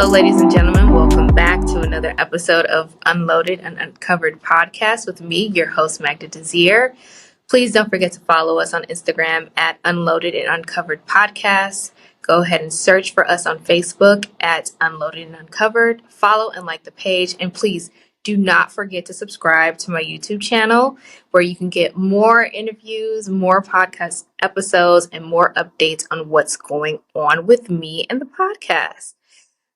ladies and gentlemen, welcome back to another episode of Unloaded and Uncovered podcast with me, your host, Magda Desir. Please don't forget to follow us on Instagram at Unloaded and Uncovered Podcast. Go ahead and search for us on Facebook at Unloaded and Uncovered. Follow and like the page. And please do not forget to subscribe to my YouTube channel where you can get more interviews, more podcast episodes, and more updates on what's going on with me and the podcast.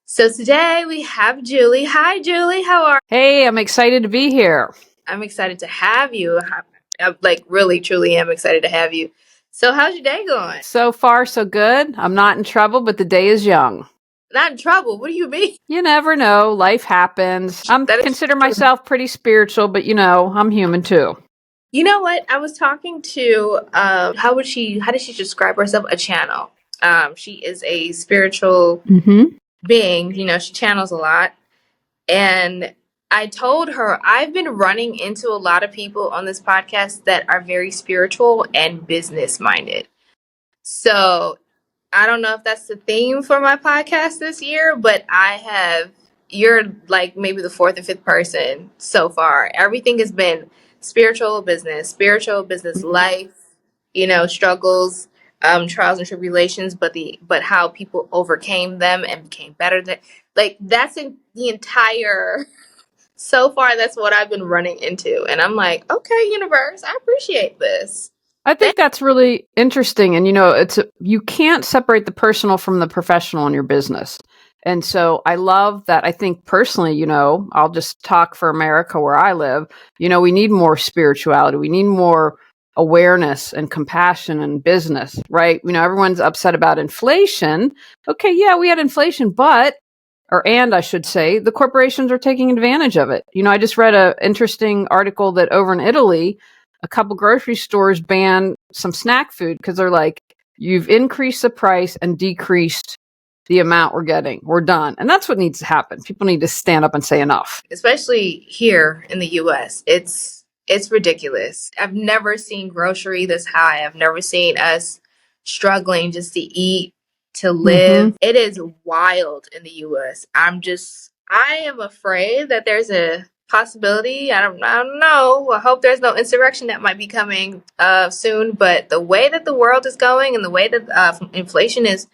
So today we have Julie. Hi, Julie. How are you? Hey, I'm excited to be here. I'm excited to have you. I'm really, truly am excited to have you. So how's your day going? So far, so good. I'm not in trouble, but the day is young. Not in trouble? What do you mean? You never know. Life happens. I consider myself pretty spiritual, but I'm human too. You know what? I was talking to, how did she describe herself? A channel. She is a spiritual being. She channels a lot. And I told her I've been running into a lot of people on this podcast that are very spiritual and business minded. So I don't know if that's the theme for my podcast this year, but you're like maybe the fourth or fifth person so far. Everything has been spiritual business life, struggles, trials and tribulations, but how people overcame them and became better than, that's in the entire, so far that's what I've been running into. And I'm like, okay, universe, I appreciate this. I think that's really interesting. And, you can't separate the personal from the professional in your business. And so I love that. I think personally, I'll just talk for America where I live. We need more spirituality. We need more awareness and compassion in business, right? Everyone's upset about inflation. Okay, yeah, we had inflation, and I should say, the corporations are taking advantage of it. I just read an interesting article that over in Italy, a couple grocery stores banned some snack food because they're like, you've increased the price and decreased the amount we're getting. We're done. And that's what needs to happen. People need to stand up and say enough. Especially here in the US. It's ridiculous. I've never seen grocery this high. I've never seen us struggling just to eat, to live. It is wild in the US. I am afraid that there's a possibility. I don't know. I hope there's no insurrection that might be coming soon. But the way that the world is going and the way that inflation is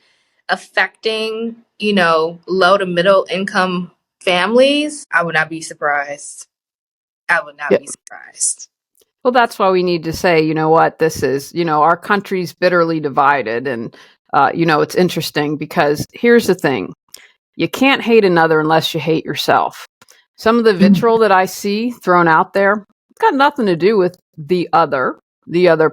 affecting, low to middle income families, I would not be surprised. Be surprised. Well, that's why we need to say, this is, our country's bitterly divided. And, it's interesting because here's the thing. You can't hate another unless you hate yourself. Some of the vitriol that I see thrown out there, it's got nothing to do with the other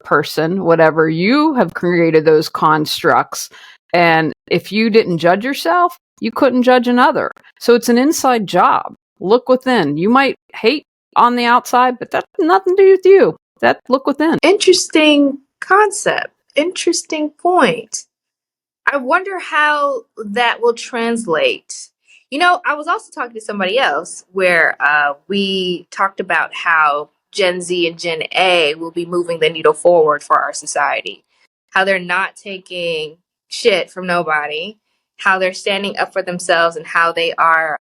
person, whatever. You have created those constructs. And if you didn't judge yourself, you couldn't judge another. So it's an inside job. Look within. You might hate on the outside, but that's nothing to do with you. Look within. Interesting concept. Interesting point. I wonder how that will translate. I was also talking to somebody else where we talked about how Gen Z and Gen A will be moving the needle forward for our society. How they're not taking shit from nobody, how they're standing up for themselves, and how they are,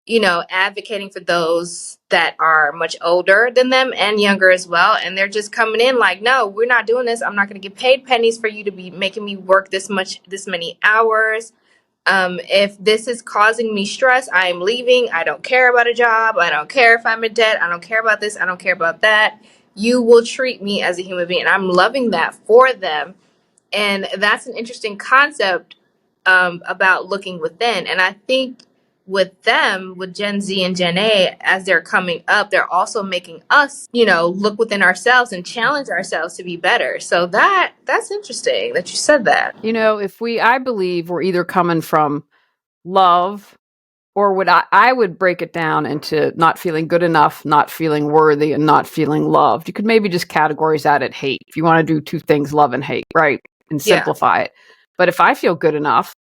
advocating for those that are much older than them and younger as well. And they're just coming in like, no, we're not doing this. I'm not going to get paid pennies for you to be making me work this many hours. If this is causing me stress, I am leaving. I don't care about a job. I don't care if I'm in debt. I don't care about this. I don't care about that. You will treat me as a human being. And I'm loving that for them. And that's an interesting concept about looking within. And I think with them, with Gen Z and Gen A, as they're coming up, they're also making us, look within ourselves and challenge ourselves to be better. So that's interesting that you said that. I believe we're either coming from love, or I would break it down into not feeling good enough, not feeling worthy, and not feeling loved. You could maybe just categorize that at hate. If you want to do two things, love and hate, right? And simplify it. But if I feel good enough,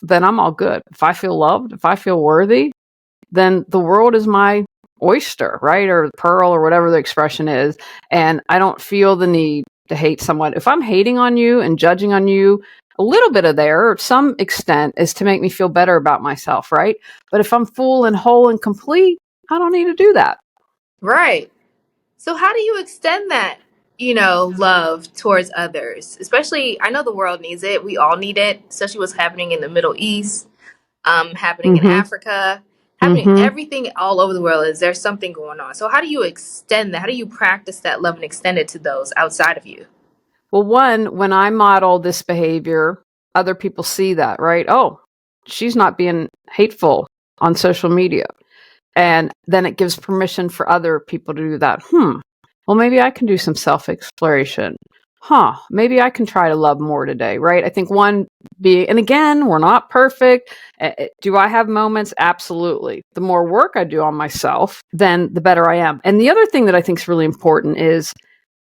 then I'm all good. If I feel loved, if I feel worthy, then the world is my oyster, right? Or pearl, or whatever the expression is. And I don't feel the need to hate someone. If I'm hating on you and judging on you, a little bit of there, or some extent, is to make me feel better about myself, right? But if I'm full and whole and complete, I don't need to do that. Right. So how do you extend that, love towards others? Especially, I know the world needs it. We all need it, especially what's happening in the Middle East, happening in Mm-hmm. Africa, happening Mm-hmm. everything all over the world. Is there something going on? So how do you extend that? How do you practice that love and extend it to those outside of you? Well, one, when I model this behavior, other people see that, right? Oh, she's not being hateful on social media. And then it gives permission for other people to do that. Well, maybe I can do some self exploration. Maybe I can try to love more today, right? I think one being, and again, we're not perfect. Do I have moments? Absolutely. The more work I do on myself, then the better I am. And the other thing that I think is really important is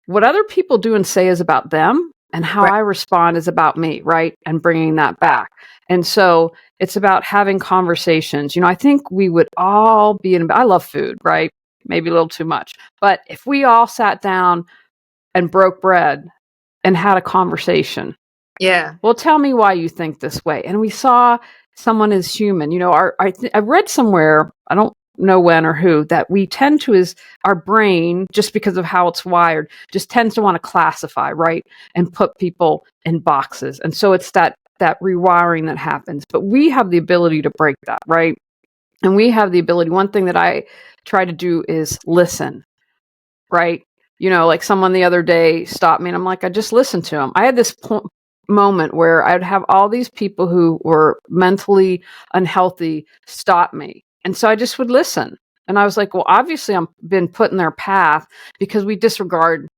what other people do and say is about them, and how Right. I respond is about me, right? And bringing that back. And so it's about having conversations. I think we would all be I love food, right? Maybe a little too much. But if we all sat down and broke bread and had a conversation, Yeah. well, tell me why you think this way. And we saw someone as human. I read somewhere, I don't know when or who, that we tend to, is our brain, just because of how it's wired, just tends to want to classify, right? And put people in boxes. And so it's that rewiring that happens. But we have the ability to break that, right? And we have the ability, one thing that I try to do is listen, right? Like someone the other day stopped me and I'm like, I just listened to him. I had this moment where I'd have all these people who were mentally unhealthy stop me. And so I just would listen. And I was like, well, obviously I'm been put in their path because we disregard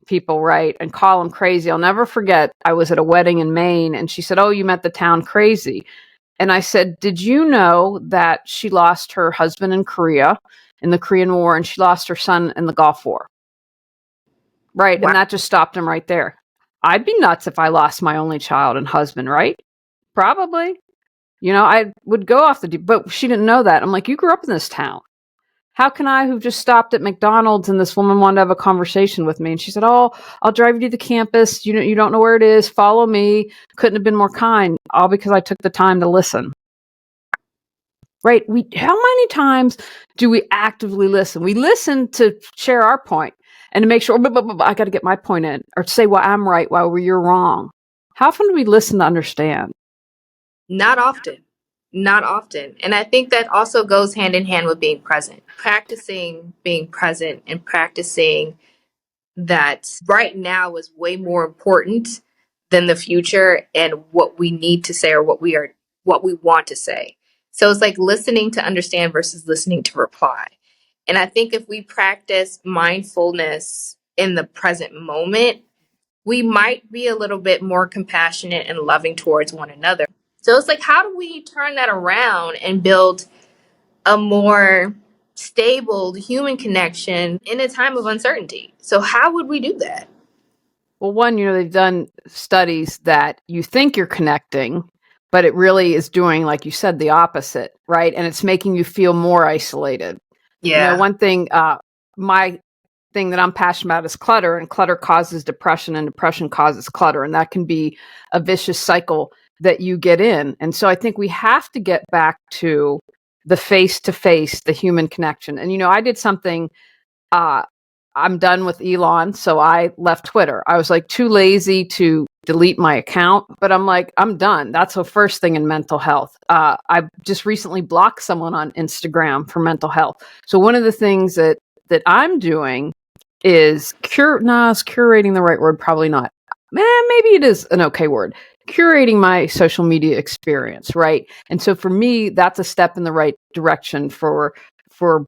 people, right? And call them crazy. I'll never forget, I was at a wedding in Maine and she said, oh, you met the town crazy. And I said, did you know that she lost her husband in Korea in the Korean War and she lost her son in the Gulf War? Right. Wow. And that just stopped him right there. I'd be nuts if I lost my only child and husband, right? Probably. I would go off the deep, but she didn't know that. I'm like, you grew up in this town. How can I, who've just stopped at McDonald's and this woman wanted to have a conversation with me? And she said, oh, I'll drive you to the campus. You don't know where it is. Follow me. Couldn't have been more kind, all because I took the time to listen. Right. How many times do we actively listen? We listen to share our point and to make sure, I got to get my point in, or to say, well, I'm right while you're wrong. How often do we listen to understand? Not often. Not often. And I think that also goes hand in hand with being present. Practicing being present and practicing that right now is way more important than the future and what we need to say or what we want to say. So it's like listening to understand versus listening to reply. And I think if we practice mindfulness in the present moment, we might be a little bit more compassionate and loving towards one another. So it's like, how do we turn that around and build a more stable human connection in a time of uncertainty? So how would we do that? Well, one, they've done studies that you think you're connecting, but it really is doing, like you said, the opposite, right? And it's making you feel more isolated. Yeah. One thing, my thing that I'm passionate about is clutter, and clutter causes depression, and depression causes clutter. And that can be a vicious cycle that you get in. And so I think we have to get back to the face to face, the human connection. And, I did something, I'm done with Elon. So I left Twitter. I was like too lazy to delete my account, but I'm like, I'm done. That's the first thing in mental health. I just recently blocked someone on Instagram for mental health. So one of the things that I'm doing is is curating the right word? Probably not. Maybe it is an okay word. Curating my social media experience, right? And so for me, that's a step in the right direction for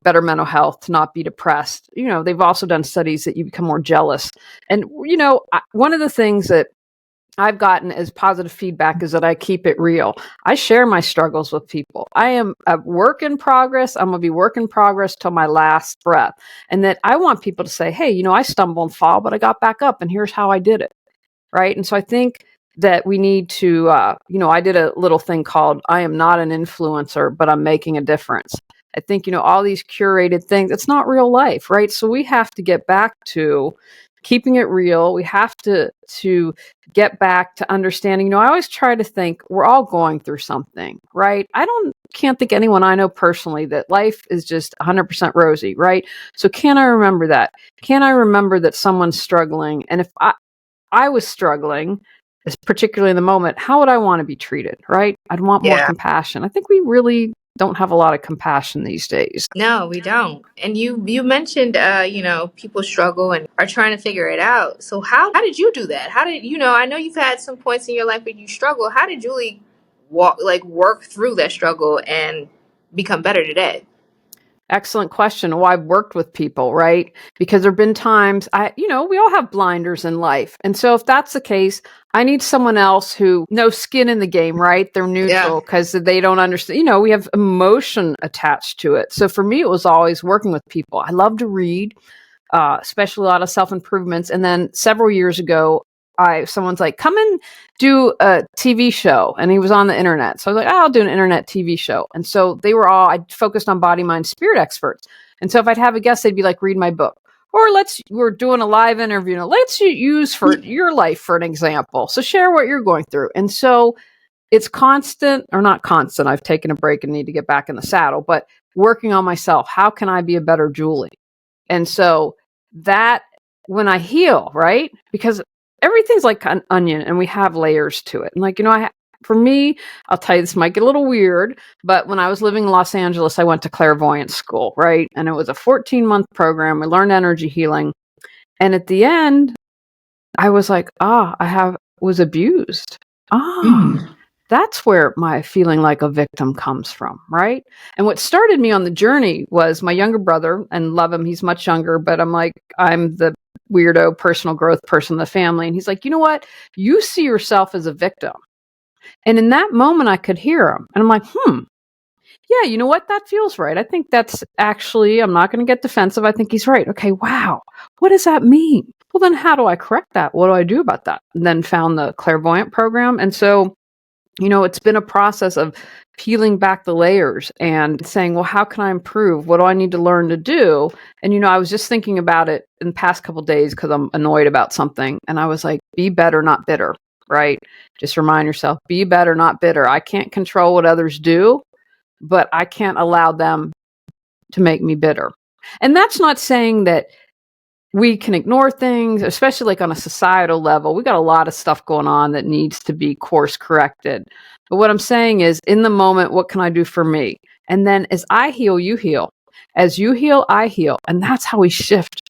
better mental health, to not be depressed. They've also done studies that you become more jealous. And one of the things that I've gotten as positive feedback is that I keep it real. I share my struggles with people. I am a work in progress. I'm going to be work in progress till my last breath. And that I want people to say, hey, I stumble and fall, but I got back up and here's how I did it. Right. And so I think that we need to, I did a little thing called, I am not an influencer, but I'm making a difference. I think, all these curated things, it's not real life. Right. So we have to get back to keeping it real. We have to get back to understanding. I always try to think we're all going through something, right? Can't think anyone I know personally that life is just 100% rosy, right? So can I remember that? Can I remember that someone's struggling? And if I was struggling, particularly in the moment, how would I want to be treated, right? I'd want more Yeah. compassion. I think we really don't have a lot of compassion these days. No, we don't. And you mentioned people struggle and are trying to figure it out. So how did you do that? How did I know you've had some points in your life where you struggle. How did Julie work through that struggle and become better today? Excellent question. Well, I've worked with people, right? Because there have been times we all have blinders in life. And so if that's the case, I need someone else who no skin in the game, right? They're neutral because they don't understand. We have emotion attached to it. So for me, it was always working with people. I love to read, especially a lot of self-improvements. And then several years ago, someone's like, come and do a TV show. And he was on the internet. So I was like, I'll do an internet TV show. And so I focused on body, mind, spirit experts. And so if I'd have a guest, they'd be like, read my book. Or we're doing a live interview. Let's use for your life for an example. So share what you're going through. And so it's constant, or not constant. I've taken a break and need to get back in the saddle, but working on myself. How can I be a better Julie? And so that when I heal, right? Because everything's like an onion and we have layers to it. And for me, I'll tell you, this might get a little weird, but when I was living in Los Angeles, I went to clairvoyance school, right? And it was a 14-month program. We learned energy healing. And at the end, I was like, was abused. That's where my feeling like a victim comes from, right? And what started me on the journey was my younger brother, and love him, he's much younger, but I'm the weirdo personal growth person in the family. And he's like, you know what? You see yourself as a victim. And in that moment, I could hear him. And I'm like, yeah, you know what? That feels right. I think that's actually, I'm not going to get defensive. I think he's right. Okay, wow. What does that mean? Well, then how do I correct that? What do I do about that? And then found the clairvoyant program. And so it's been a process of peeling back the layers and saying, well, how can I improve? What do I need to learn to do? And, I was just thinking about it in the past couple of days because I'm annoyed about something. And I was like, be better, not bitter, right? Just remind yourself, be better, not bitter. I can't control what others do, but I can't allow them to make me bitter. And that's not saying that we can ignore things, especially like on a societal level. We got a lot of stuff going on that needs to be course corrected. But what I'm saying is, in the moment, what can I do for me? And then as I heal, you heal. As you heal, I heal. And that's how we shift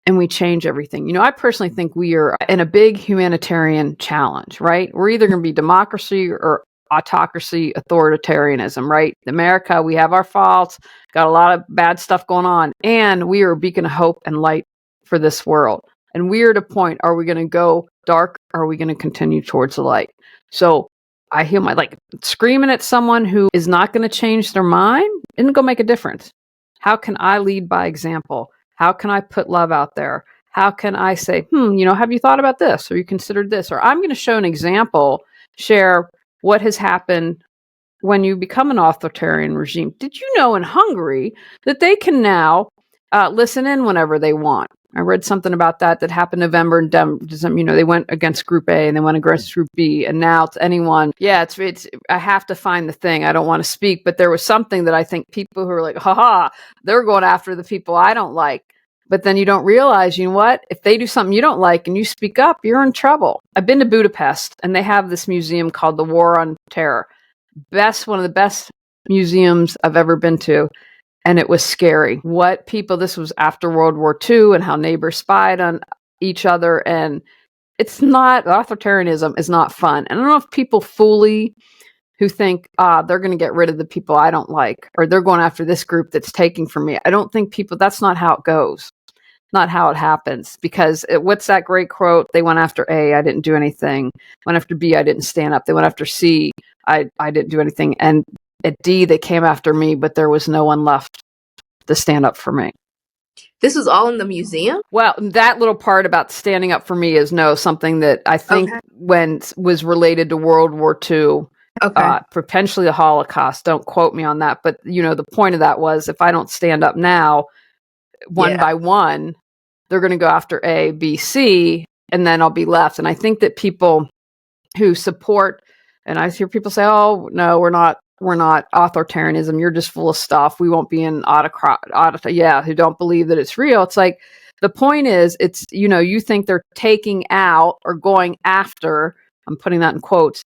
and we change everything. I personally think we are in a big humanitarian challenge, right? We're either going to be democracy or autocracy, authoritarianism, right? America, we have our faults, got a lot of bad stuff going on, and we are a beacon of hope and light for this world. And we're at a point, are we going to go dark or are we going to continue towards the light? So I hear screaming at someone who is not going to change their mind isn't going to make a difference. How can I lead by example? How can I put love out there? How can I say, have you thought about this? Or you considered this? Or I'm going to show an example, share what has happened when you become an authoritarian regime. Did you know in Hungary that they can now listen in whenever they want? I read something about that happened November and December. They went against Group A and they went against Group B, and now it's anyone. Yeah, it's. I have to find the thing. I don't want to speak, but there was something that I think people who are like, haha, they're going after the people I don't like. But then you don't realize, you know what? If they do something you don't like and you speak up, you're in trouble. I've been to Budapest, and they have this museum called the War on Terror. One of the best museums I've ever been to. And it was scary. This was after World War II and how neighbors spied on each other. And authoritarianism is not fun. And I don't know if people who think, they're going to get rid of the people I don't like, or they're going after this group that's taking from me. I don't think that's not how it goes. Not how it happens. Because what's that great quote? They went after A, I didn't do anything. Went after B, I didn't stand up. They went after C, I didn't do anything. And at D, they came after me, but there was no one left to stand up for me. This was all in the museum? Well, that little part about standing up for me is something that I think was related to World War II, potentially the Holocaust. Don't quote me on that. But, the point of that was if I don't stand up now, one by one, they're going to go after A, B, C, and then I'll be left. And I think that people who support, and I hear people say, "Oh no, we're not authoritarianism. You're just full of stuff. We won't be in who don't believe that it's real." It's like, the point is, it's, you think they're taking out or going after, I'm putting that in quotes,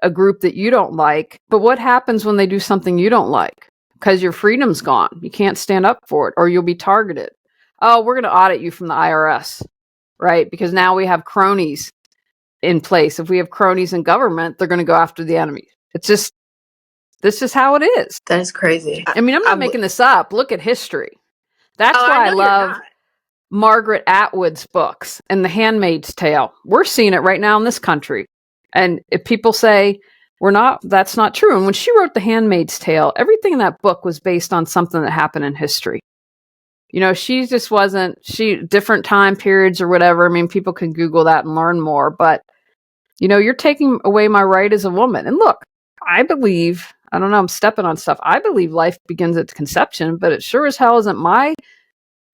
a group that you don't like. But what happens when they do something you don't like? Because your freedom's gone. You can't stand up for it, or you'll be targeted. Oh, we're going to audit you from the IRS, right? Because now we have cronies in place. If we have cronies in government, they're going to go after the enemy. This is how it is. That is crazy. I mean, I'm not making this up. Look at history. That's why I love Margaret Atwood's books and The Handmaid's Tale. We're seeing it right now in this country. And if people say that's not true. And when she wrote The Handmaid's Tale, everything in that book was based on something that happened in history. She just wasn't, different time periods or whatever. I mean, people can Google that and learn more, but you're taking away my right as a woman. And look, I believe, I don't know, I'm stepping on stuff. I believe life begins at conception, but it sure as hell isn't my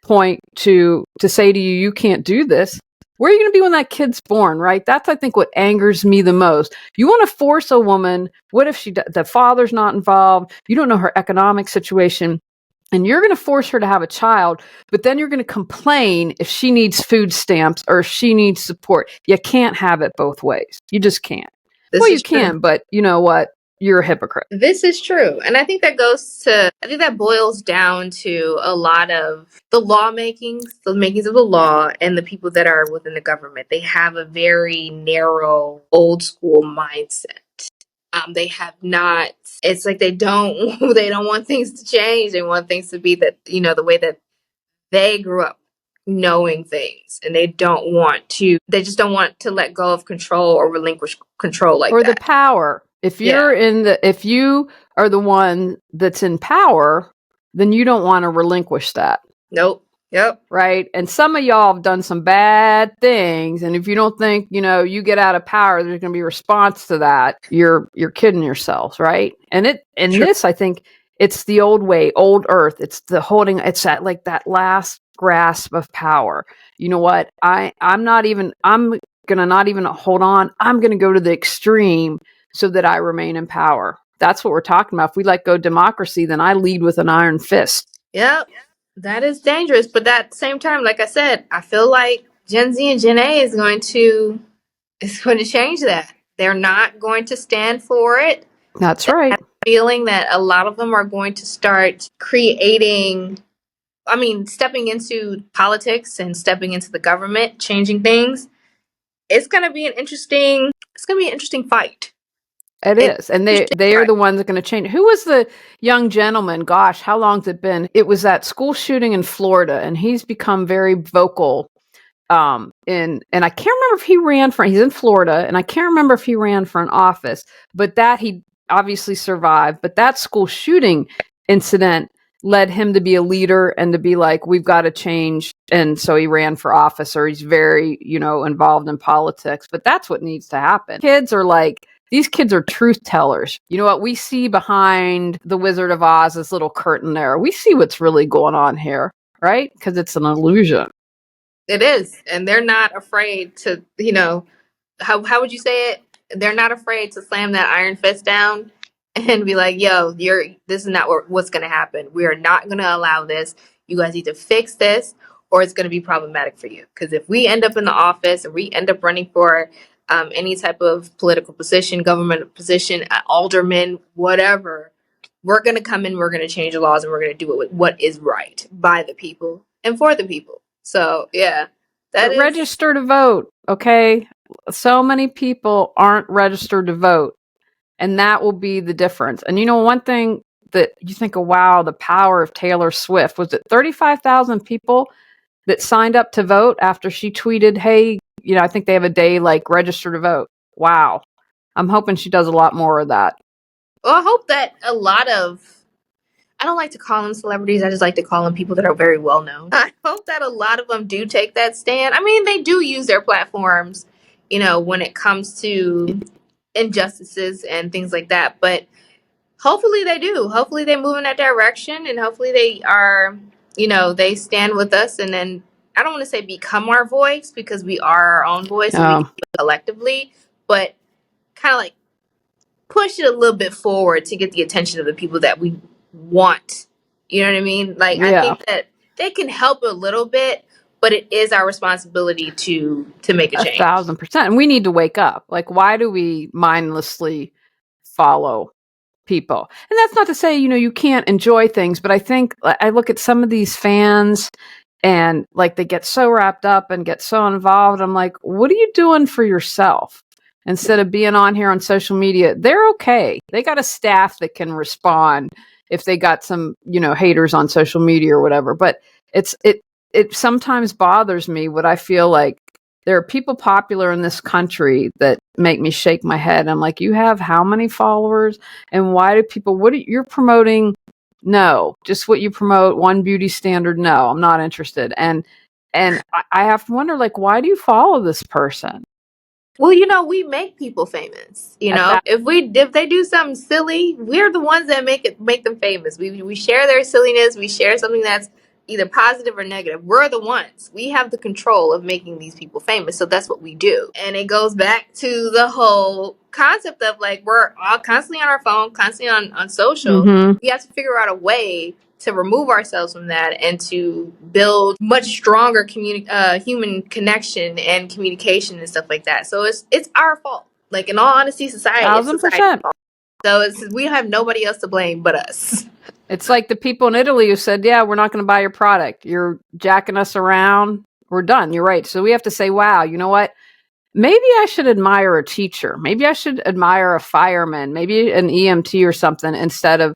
point to say to you, you can't do this. Where are you going to be when that kid's born, right? That's, I think, what angers me the most. You want to force a woman, what if the father's not involved? You don't know her economic situation, and you're going to force her to have a child, but then you're going to complain if she needs food stamps or if she needs support. You can't have it both ways. You just can't. You can, but you know what? You're a hypocrite. This is true. And I think that boils down to a lot of the the makings of the law, and the people that are within the government. They have a very narrow, old school mindset. They have not, it's like they don't want things to change. They want things to be the way that they grew up knowing things, and they just don't want to let go of control or relinquish control or the power. If you are the one that's in power, then you don't want to relinquish that. Nope. Yep. Right. And some of y'all have done some bad things. And if you don't think, you get out of power, there's going to be a response to that, you're kidding yourselves. Right. And this, I think it's the old way, old earth. It's the holding, it's that last grasp of power. You know what? I'm going to not even hold on. I'm going to go to the extreme so that I remain in power. That's what we're talking about. If we let go of democracy, then I lead with an iron fist. Yep. That is dangerous. But at the same time, like I said, I feel like Gen Z and Gen A is going to change that. They're not going to stand for it. That's right. I'm feeling that a lot of them are going to start stepping into politics and stepping into the government, changing things. It's going to be an interesting fight. It is. And they are the ones that are going to change. Who was the young gentleman? Gosh, how long's it been? It was that school shooting in Florida, and he's become very vocal. And I can't remember if he's in Florida, and I can't remember if he ran for an office, but that he obviously survived. But that school shooting incident led him to be a leader and to be like, we've got to change. And so he ran for office, or he's very, involved in politics. But that's what needs to happen. These kids are truth tellers. You know what? We see behind the Wizard of Oz, this little curtain there. We see what's really going on here, right? Because it's an illusion. It is. And they're not afraid to, how would you say it? They're not afraid to slam that iron fist down and be like, yo, this is not what's going to happen. We are not going to allow this. You guys need to fix this, or it's going to be problematic for you. Because if we end up in the office and we end up running for any type of political position, government position, alderman, whatever, we're going to come in, we're going to change the laws, and we're going to do what is right by the people and for the people. So, yeah. Register to vote, okay? So many people aren't registered to vote, and that will be the difference. And one thing that you think, wow, the power of Taylor Swift. Was it 35,000 people that signed up to vote after she tweeted, hey, I think they have a day like register to vote. Wow. I'm hoping she does a lot more of that. Well, I hope that I don't like to call them celebrities. I just like to call them people that are very well known. I hope that a lot of them do take that stand. I mean, they do use their platforms, when it comes to injustices and things like that. But hopefully they do. Hopefully they move in that direction, and hopefully they are, they stand with us. And then I don't want to say become our voice, because we are our own voice and we can Um, do it collectively, but kind of like push it a little bit forward to get the attention of the people that we want. You know what I mean? Like, I yeah, think that they can help a little bit, but it is our responsibility to make a change. 1,000%. And we need to wake up. Like, why do we mindlessly follow people? And that's not to say, you can't enjoy things, but I think I look at some of these fans and like they get so wrapped up and get so involved. I'm like, what are you doing for yourself? Instead of being on here on social media, they're okay. They got a staff that can respond if they got some, haters on social media or whatever. But it sometimes bothers me what I feel like there are people popular in this country that make me shake my head. I'm like, you have how many followers? And why do people, you're promoting? No, just what you promote, one beauty standard. No, I'm not interested. And I have to wonder, like, why do you follow this person? Well, we make people famous. At that, If they do something silly, we're the ones that make them famous. We share their silliness. We share something that's either positive or negative. We're the ones. We have the control of making these people famous. So that's what we do. And it goes back to the whole concept of, like, we're all constantly on our phone, constantly on social. mm-hmm. We have to figure out a way to remove ourselves from that and to build much stronger human connection and communication and stuff like that. So it's our fault. Like, in all honesty, it's Thousand society's percent. fault. So we have nobody else to blame but us. It's like the people in Italy who said, yeah, we're not going to buy your product. You're jacking us around. We're done. You're right. So we have to say, wow, you know what? Maybe I should admire a teacher. Maybe I should admire a fireman, maybe an EMT or something, instead of,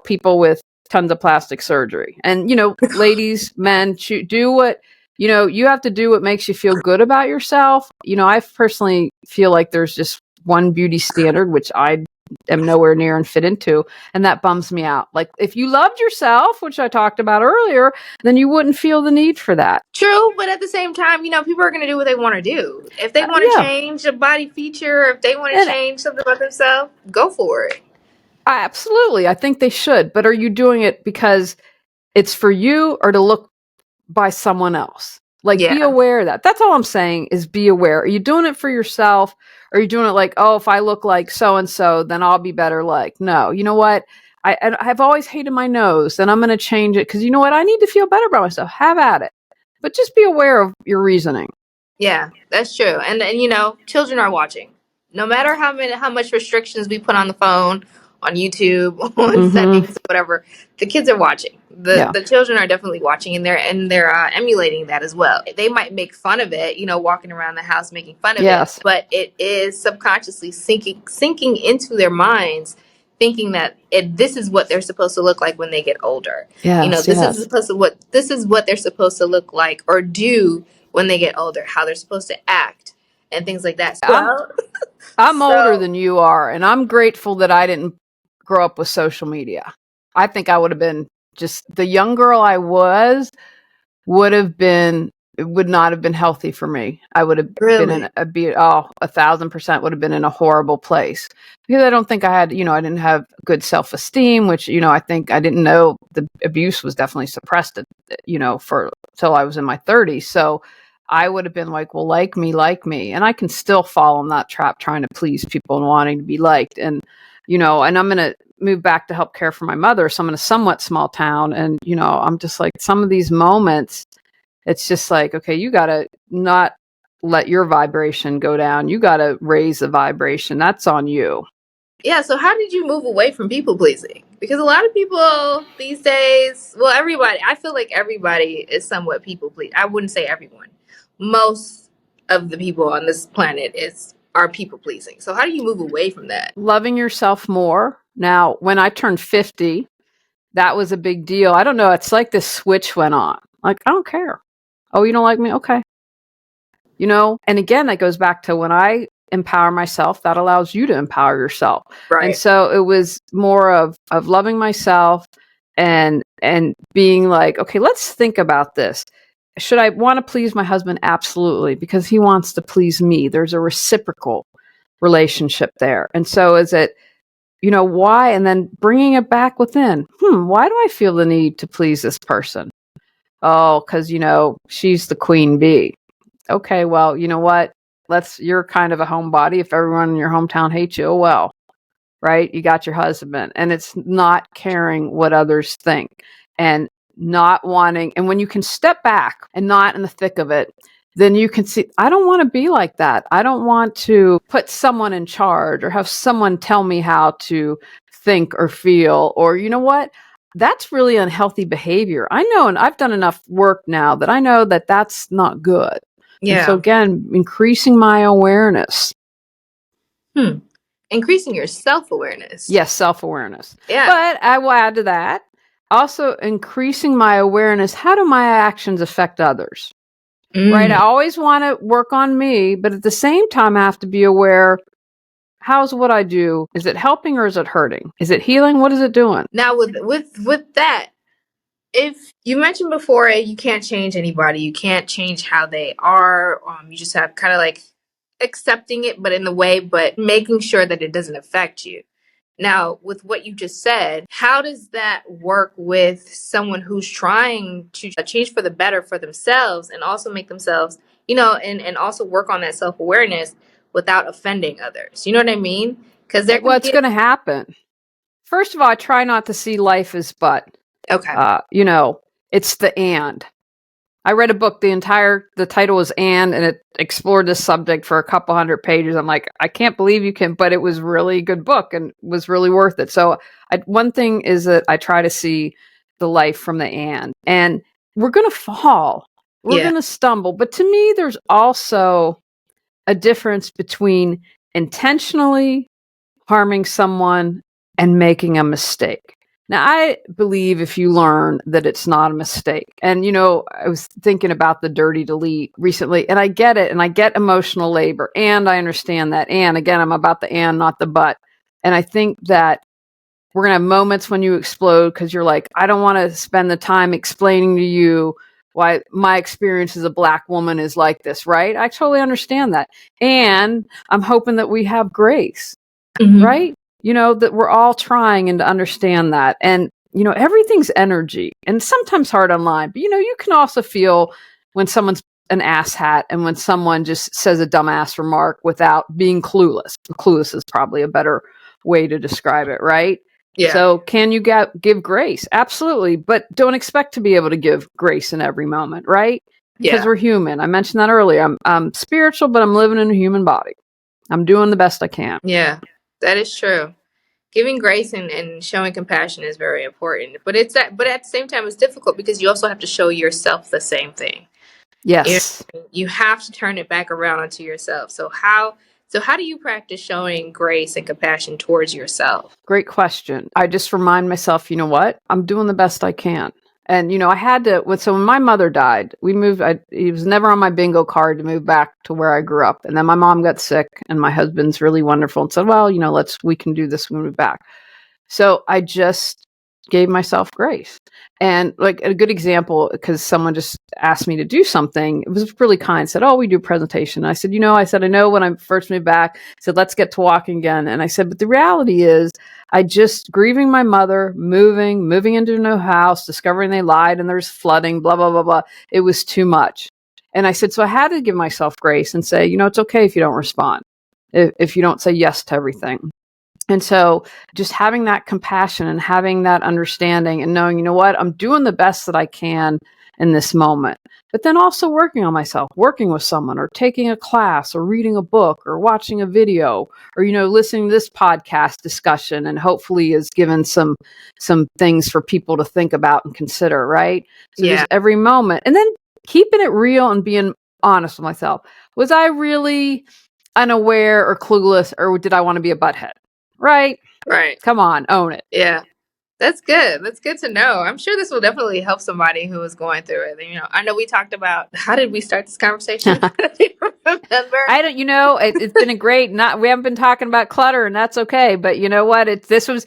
people with tons of plastic surgery. And, ladies, men, do what, you have to do what makes you feel good about yourself. I personally feel like there's just one beauty standard, which I am nowhere near and fit into. And that bums me out. Like, if you loved yourself, which I talked about earlier, then you wouldn't feel the need for that. True, but at the same time, people are going to do what they want to do. If they want to Yeah. change a body feature, if they want to And change something about themselves, go for it. absolutely. I think they should. But are you doing it because it's for you or to look by someone else? Like, be Yeah. aware of that. That's all I'm saying is be aware. Are you doing it for yourself? Or are you doing it like, oh, if I look like so-and-so, then I'll be better like? No, you know what? I've always hated my nose, and I'm going to change it because you know what? I need to feel better about myself. Have at it. But just be aware of your reasoning. Yeah, that's true. And children are watching. No matter how much restrictions we put on the phone, on YouTube, on Mm-hmm. settings, whatever, the kids are watching. The Yeah. the children are definitely watching, and they're emulating that as well. They might make fun of it, walking around the house making fun of it, Yes. but it is subconsciously sinking into their minds, thinking that this is what they're supposed to look like when they get older. Yes. Yes. This is what they're supposed to look like or do when they get older, how they're supposed to act and things like that. I'm I'm older So than you are, and I'm grateful that I didn't grow up with social media. I think I would have been just the young girl I was would have been it would not have been healthy for me. I would have been really, in 1,000% would have been in a horrible place because I don't think I had, I didn't have good self-esteem, which, I think I didn't know the abuse was definitely suppressed, for till I was in my 30s. So I would have been like, well, like me. And I can still fall in that trap trying to please people and wanting to be liked. And, and I'm going to move back to help care for my mother. So I'm in a somewhat small town. And, I'm just like, some of these moments, it's just like, okay, you got to not let your vibration go down. You got to raise the vibration. That's on you. yeah. So how did you move away from people pleasing? Because a lot of people these days, well, everybody, I feel like everybody is somewhat people pleasing. I wouldn't say everyone. Most of the people on this planet are people pleasing. So how do you move away from that? Loving yourself more. Now, when I turned 50, that was a big deal. I don't know. It's like this switch went on. Like, I don't care. Oh, you don't like me? Okay. And again, that goes back to when I empower myself, that allows you to empower yourself. And Right. so it was more of loving myself and being like, okay, let's think about this. Should I want to please my husband? Absolutely, because he wants to please me. There's a reciprocal relationship there. And so is it, why? And then bringing it back within. Why do I feel the need to please this person? Oh, because, she's the queen bee. Okay, well, you know what? You're kind of a homebody. If everyone in your hometown hates you, oh well, right? You got your husband. And it's not caring what others think and not wanting. And when you can step back and not in the thick of it, then you can see, I don't want to be like that. I don't want to put someone in charge or have someone tell me how to think or feel, or you know what? That's really unhealthy behavior. I know, and I've done enough work now that I know that that's not good. And so Yeah. again, increasing my awareness. Increasing your self-awareness. Yes, self-awareness. Yeah. But I will add to that, also increasing my awareness. How do my actions affect others? Right? I always want to work on me, but at the same time, I have to be aware, how's what I do? Is it helping or is it hurting? Is it healing? What is it doing? Now with that, if you mentioned before, you can't change anybody, you can't change how they are. You just have kind of like accepting it, but in the way, but making sure that it doesn't affect you. Now, with what you just said, how does that work with someone who's trying to change for the better for themselves and also make themselves, and also work on that self awareness without offending others? You know what I mean? Because there can What's be. going to happen? First of all, I try not to see life as but. Okay. It's the and. I read a book, the title was and it explored this subject for a couple hundred pages. I'm like, I can't believe you can, but it was really a good book and was really worth it. So one thing is that I try to see the life from the and we're going to fall. We're Yeah. going to stumble. But to me, there's also a difference between intentionally harming someone and making a mistake. Now, I believe if you learn that it's not a mistake. And, I was thinking about the dirty delete recently, and I get it, and I get emotional labor, and I understand that. And again, I'm about the and, not the but. And I think that we're going to have moments when you explode because you're like, I don't want to spend the time explaining to you why my experience as a Black woman is like this, right? I totally understand that. And I'm hoping that we have grace, right? That we're all trying and to understand that. And, everything's energy and sometimes hard online, but, you can also feel when someone's an asshat and when someone just says a dumbass remark without being clueless. Clueless is probably a better way to describe it, right? Yeah. So can you give grace? Absolutely. But don't expect to be able to give grace in every moment, right? Because Yeah. we're human. I mentioned that earlier. I'm spiritual, but I'm living in a human body. I'm doing the best I can. Yeah. That is true. Giving grace and showing compassion is very important. But but at the same time it's difficult because you also have to show yourself the same thing. Yes. You have to turn it back around onto yourself. So how do you practice showing grace and compassion towards yourself? Great question. I just remind myself, you know what? I'm doing the best I can. And, I had to, when my mother died, we moved, it was never on my bingo card to move back to where I grew up. And then my mom got sick and my husband's really wonderful and said, well, we can do this when we move back. So I just gave myself grace. And like a good example, because someone just asked me to do something, it was really kind, said, oh, we do a presentation. And I said, I know when I first moved back, I said, let's get to walking again. And I said, but the reality is I just grieving my mother, moving into a new house, discovering they lied and there's flooding, blah, blah, blah, blah. It was too much. And I said, so I had to give myself grace and say, it's okay if you don't respond, if you don't say yes to everything. And so just having that compassion and having that understanding and knowing, I'm doing the best that I can in this moment, but then also working on myself, working with someone or taking a class or reading a book or watching a video or, listening to this podcast discussion and hopefully is given some things for people to think about and consider. Right. So Yeah. just every moment and then keeping it real and being honest with myself. Was I really unaware or clueless or did I want to be a butthead? Right. Come on, own it. Yeah. That's good. That's good to know. I'm sure this will definitely help somebody who is going through it. I know we talked about how did we start this conversation? I don't even remember. I don't. It's been a great. We haven't been talking about clutter, and that's okay. But you know what? This was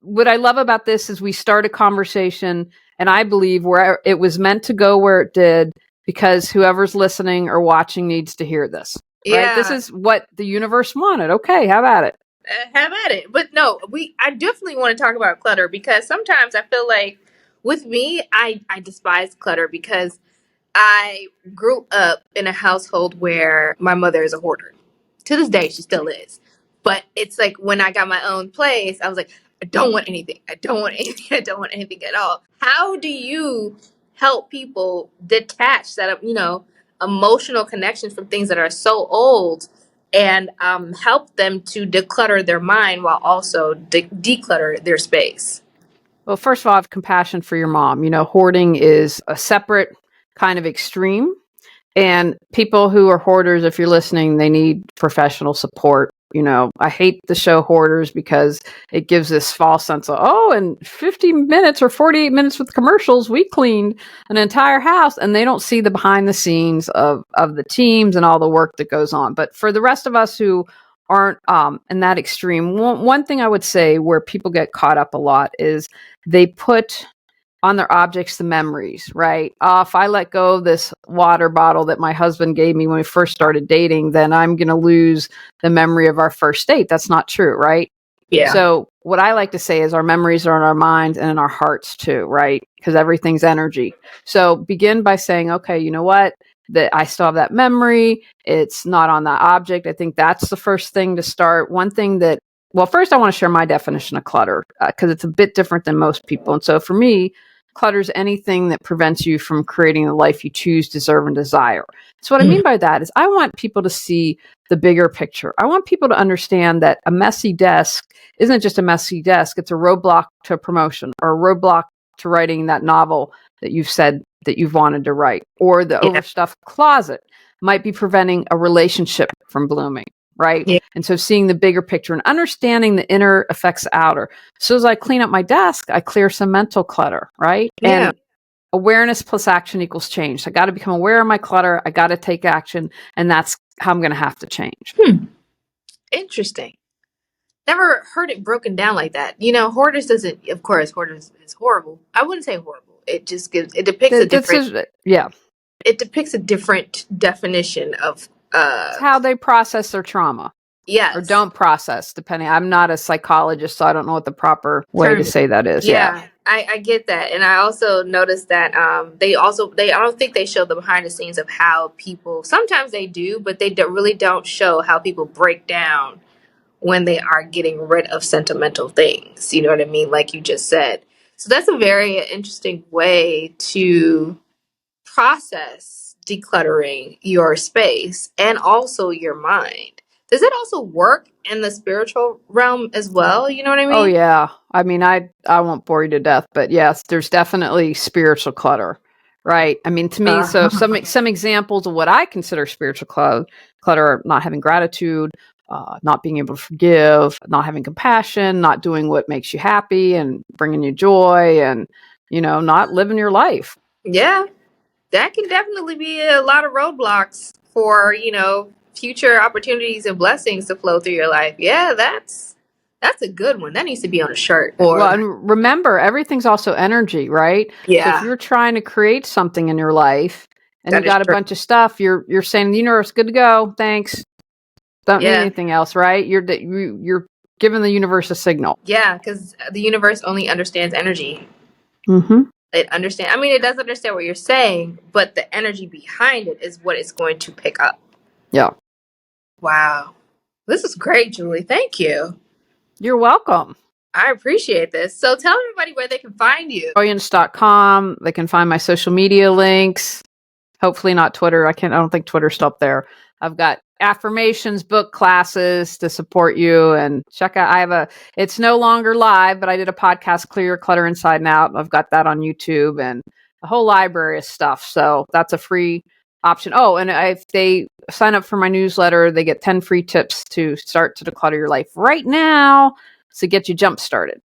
what I love about this is we start a conversation, and I believe where it was meant to go where it did because whoever's listening or watching needs to hear this. Right? Yeah. This is what the universe wanted. Okay, how about it? Have at it. But no, I definitely want to talk about clutter because sometimes I feel like with me, I despise clutter because I grew up in a household where my mother is a hoarder. To this day, she still is. But it's like when I got my own place, I was like, I don't want anything. I don't want anything. I don't want anything at all. How do you help people detach that, emotional connections from things that are so old and help them to declutter their mind while also declutter their space? Well, first of all, I have compassion for your mom. Hoarding is a separate kind of extreme. And people who are hoarders, if you're listening, they need professional support. I hate the show Hoarders because it gives this false sense of, oh, in 50 minutes or 48 minutes with commercials, we cleaned an entire house. And they don't see the behind the scenes of the teams and all the work that goes on. But for the rest of us who aren't in that extreme, one thing I would say where people get caught up a lot is they put on their objects the memories, right? If I let go of this water bottle that my husband gave me when we first started dating, then I'm going to lose the memory of our first date. That's not true, right? Yeah. So what I like to say is our memories are in our minds and in our hearts too, right? Because everything's energy. So begin by saying, okay, you know what? That I still have that memory. It's not on that object. I think that's the first thing to start. One thing that, well, first I want to share my definition of clutter because it's a bit different than most people. And so for me, clutter is anything that prevents you from creating the life you choose, deserve, and desire. So what I mean by that is I want people to see the bigger picture. I want people to understand that a messy desk isn't just a messy desk. It's a roadblock to a promotion or a roadblock to writing that novel that you've said that you've wanted to write. Or the Yeah. overstuffed closet might be preventing a relationship from blooming, right? Yeah. And so seeing the bigger picture and understanding the inner affects the outer. So as I clean up my desk, I clear some mental clutter, right? Yeah. And awareness plus action equals change. So I got to become aware of my clutter. I got to take action. And that's how I'm going to have to change. Interesting. Never heard it broken down like that. Hoarders doesn't, of course, hoarders is horrible. I wouldn't say horrible. It just This is, yeah, it depicts a different definition of, it's how they process their trauma or yes, don't process, depending. I'm not a psychologist, so I don't know what the proper way to term. say that is. Yeah. Yeah, I get that. And I also noticed that I don't think they show the behind the scenes of how people, sometimes they do, but they really don't show how people break down when they are getting rid of sentimental things. You know what I mean? Like you just said. So that's a very interesting way to process decluttering your space and also your mind. Does it also work in the spiritual realm as well? You know what I Oh mean? yeah. I mean, I won't bore you to death, but yes, there's definitely spiritual clutter, right? I mean, to me, so Uh, some examples of what I consider spiritual clutter are not having gratitude, not being able to forgive, not having compassion, not doing what makes you happy and bringing you joy, and not living your life. yeah, that can definitely be a lot of roadblocks for, future opportunities and blessings to flow through your life. Yeah, that's a good one. That needs to be on a shirt Well, or and remember, everything's also energy, right? So if yeah, you're trying to create something in your life and you that is got a true. bunch of stuff, you're saying the universe, good to go, thanks. Don't need Yeah. anything else, right? You're giving the universe a signal. Yeah, cuz the universe only understands energy. Mm-hmm. It does understand what you're saying, but the energy behind it is what it's going to pick up. Yeah. Wow. This is great, Julie. Thank you. You're welcome. I appreciate this. So tell everybody where they can find you. Brilliance.com. They can find my social media links. Hopefully not Twitter. I don't think Twitter's still up there. I've got affirmations, book classes to support you, and check out, it's no longer live, but I did a podcast, Clear Your Clutter Inside and Out. I've got that on YouTube and a whole library of stuff. So that's a free option. Oh, and if they sign up for my newsletter, they get 10 free tips to start to declutter your life right now to get you jump started.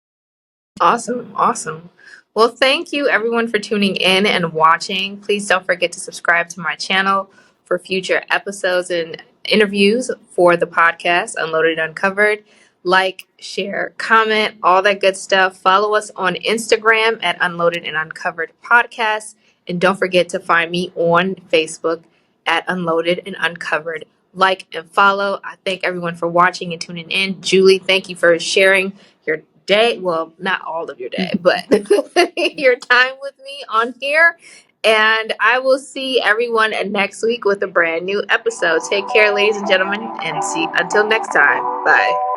Awesome. Awesome. Well, thank you everyone for tuning in and watching. Please don't forget to subscribe to my channel for future episodes and interviews for the podcast, Unloaded and Uncovered. Like, share, comment, all that good stuff. Follow us on Instagram at Unloaded and Uncovered Podcast. And don't forget to find me on Facebook at Unloaded and Uncovered. Like and follow. I thank everyone for watching and tuning in. Julie, thank you for sharing your day. Well, not all of your day, but your time with me on here. And I will see everyone next week with a brand new episode. Take care, ladies and gentlemen, and see until next time. Bye.